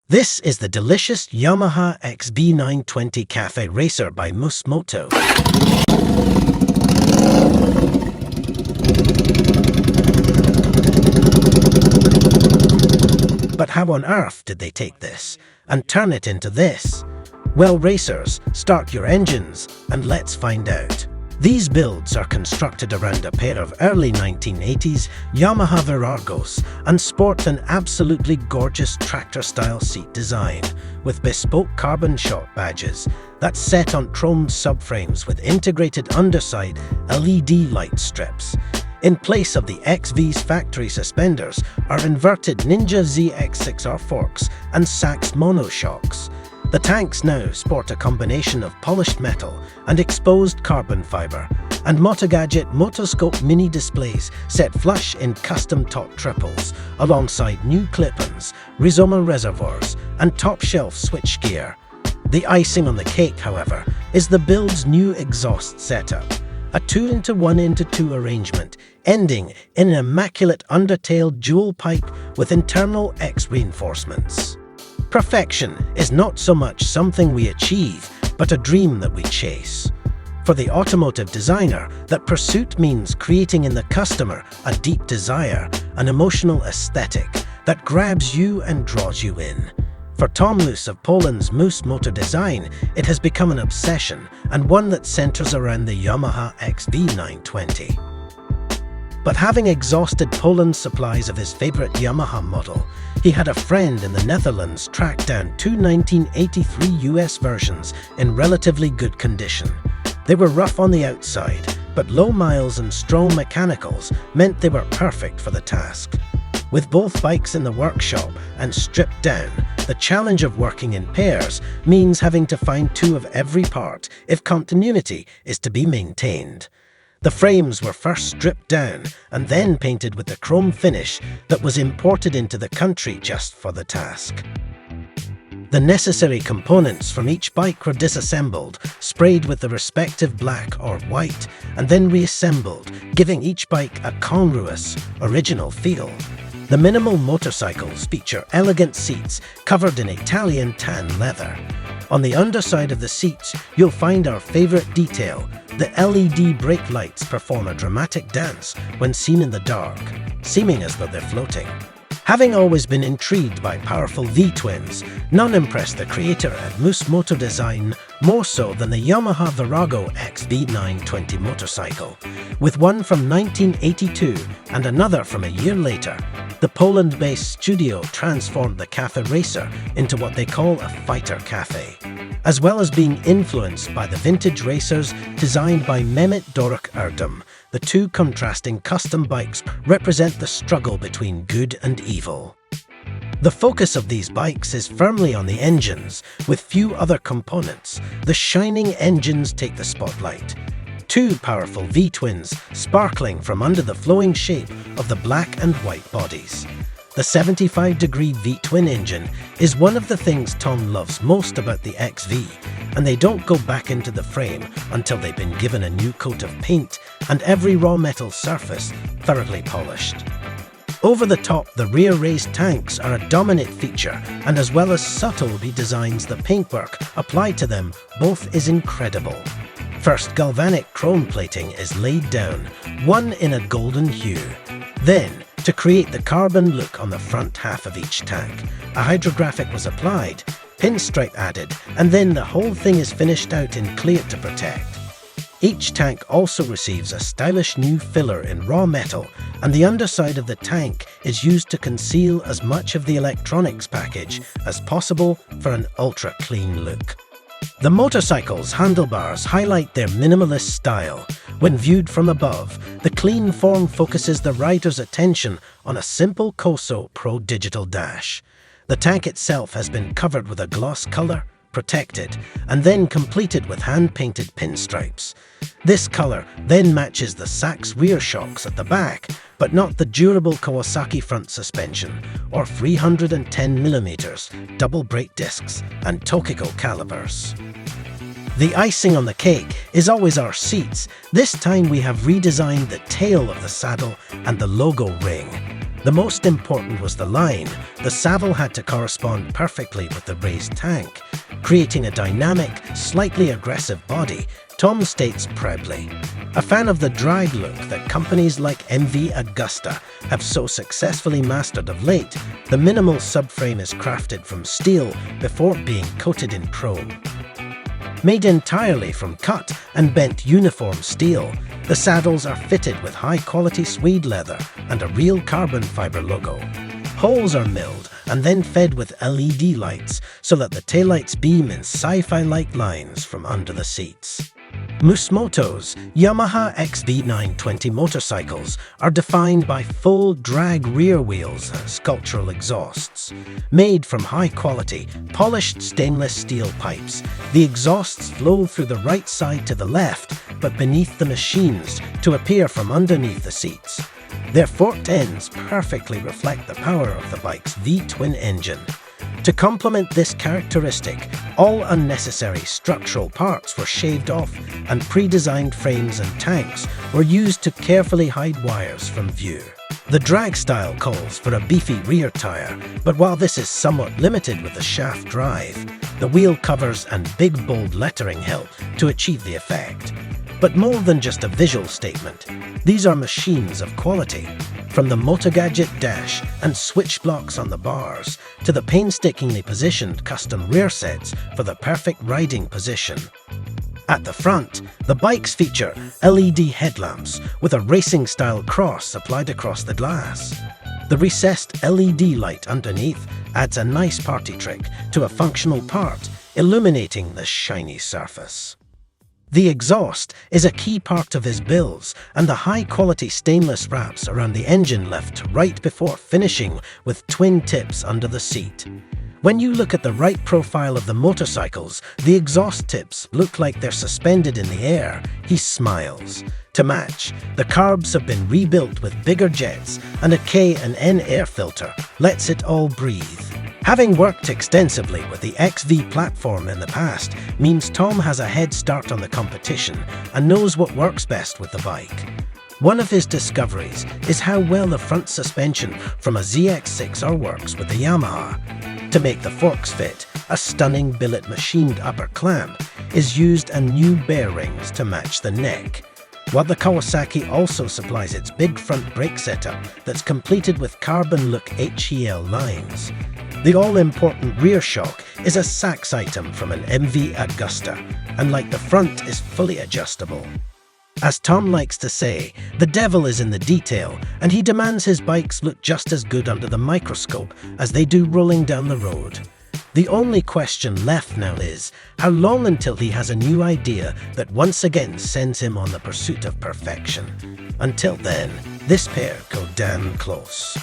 This is the delicious Yamaha XB920 Caferacer by Moto. But how on earth did they take this and turn it into this? Well, racers, start your engines and let's find out. These builds are constructed around a pair of early 1980s Yamaha Viragos and sport an absolutely gorgeous tractor-style seat design with bespoke carbon shot badges that's set on chromed subframes with integrated underside LED light strips. In place of the XV's factory suspenders are inverted Ninja ZX6R forks and Sachs monoshocks. The tanks now sport a combination of polished metal and exposed carbon fiber, and Motogadget Motoscope Mini displays set flush in custom top triples, alongside new clip-ons, Rizoma reservoirs, and top-shelf switchgear. The icing on the cake, however, is the build's new exhaust setup, a 2-into-1-into-2 arrangement, ending in an immaculate undertailed dual pipe with internal X reinforcements. Perfection is not so much something we achieve, but a dream that we chase. For the automotive designer, that pursuit means creating in the customer a deep desire, an emotional aesthetic that grabs you and draws you in. For Tom Luce of Poland's Moto design, it has become an obsession and one that centers around the Yamaha XB920. But having exhausted Poland's supplies of his favorite Yamaha model, he had a friend in the Netherlands track down two 1983 US versions in relatively good condition. They were rough on the outside, but low miles and strong mechanicals meant they were perfect for the task. With both bikes in the workshop and stripped down, the challenge of working in pairs means having to find two of every part if continuity is to be maintained. The frames were first stripped down and then painted with the chrome finish that was imported into the country just for the task. The necessary components from each bike were disassembled, sprayed with the respective black or white, and then reassembled, giving each bike a congruous, original feel. The minimal motorcycles feature elegant seats covered in Italian tan leather. On the underside of the seats, you'll find our favorite detail. The LED brake lights perform a dramatic dance when seen in the dark, seeming as though they're floating. Having always been intrigued by powerful V-twins, none impressed the creator at Moto Design more so than the Yamaha Virago XB920 motorcycle. With one from 1982 and another from a year later, the Poland-based studio transformed the Caferacer into what they call a fighter cafe. As well as being influenced by the vintage racers designed by Mehmet Torqchop, the two contrasting custom bikes represent the struggle between good and evil. The focus of these bikes is firmly on the engines, with few other components. The shining engines take the spotlight. Two powerful V-twins sparkling from under the flowing shape of the black and white bodies. The 75-degree V-twin engine is one of the things Tom loves most about the XV, and they don't go back into the frame until they've been given a new coat of paint and every raw metal surface thoroughly polished. Over the top, the rear raised tanks are a dominant feature, and as well as subtle redesigns, the paintwork applied to them both is incredible. First, galvanic chrome plating is laid down, one in a golden hue. Then, to create the carbon look on the front half of each tank, a hydrographic was applied, pinstripe added, and then the whole thing is finished out in clear to protect. Each tank also receives a stylish new filler in raw metal, and the underside of the tank is used to conceal as much of the electronics package as possible for an ultra-clean look. The motorcycle's handlebars highlight their minimalist style. When viewed from above, the clean form focuses the rider's attention on a simple Coso Pro digital dash. The tank itself has been covered with a gloss color, protected, and then completed with hand-painted pinstripes. This color then matches the Sachs rear shocks at the back, but not the durable Kawasaki front suspension or 310mm double brake discs and Torqchop calipers. The icing on the cake is always our seats. This time we have redesigned the tail of the saddle and the logo ring. The most important was the line. The saddle had to correspond perfectly with the raised tank, creating a dynamic, slightly aggressive body, Tom states proudly. A fan of the drag look that companies like MV Agusta have so successfully mastered of late, the minimal subframe is crafted from steel before being coated in chrome. Made entirely from cut and bent uniform steel, the saddles are fitted with high-quality suede leather and a real carbon fiber logo. Holes are milled and then fed with LED lights so that the taillights beam in sci-fi-like lines from under the seats. Moto's Yamaha XV920 motorcycles are defined by full drag rear wheels and sculptural exhausts. Made from high-quality, polished stainless steel pipes, the exhausts flow through the right side to the left, but beneath the machines to appear from underneath the seats. Their forked ends perfectly reflect the power of the bike's V-twin engine. To complement this characteristic, all unnecessary structural parts were shaved off and pre-designed frames and tanks were used to carefully hide wires from view. The drag style calls for a beefy rear tire, but while this is somewhat limited with the shaft drive, the wheel covers and big bold lettering help to achieve the effect. But more than just a visual statement, these are machines of quality. From the Motogadget dash and switch blocks on the bars to the painstakingly positioned custom rear sets for the perfect riding position. At the front, the bikes feature LED headlamps with a racing-style cross applied across the glass. The recessed LED light underneath adds a nice party trick to a functional part, illuminating the shiny surface. The exhaust is a key part of his builds, and the high-quality stainless wraps around the engine left right before finishing with twin tips under the seat. When you look at the right profile of the motorcycles, the exhaust tips look like they're suspended in the air. He smiles. To match, the carbs have been rebuilt with bigger jets, and a K and N air filter lets it all breathe. Having worked extensively with the XV platform in the past means Tom has a head start on the competition and knows what works best with the bike. One of his discoveries is how well the front suspension from a ZX6R works with the Yamaha. To make the forks fit, a stunning billet machined upper clamp is used and new bearings to match the neck. While the Kawasaki also supplies its big front brake setup that's completed with carbon look HEL lines. The all-important rear shock is a Sachs item from an MV Agusta, and like the front is fully adjustable. As Tom likes to say, the devil is in the detail, and he demands his bikes look just as good under the microscope as they do rolling down the road. The only question left now is, how long until he has a new idea that once again sends him on the pursuit of perfection? Until then, this pair go damn close.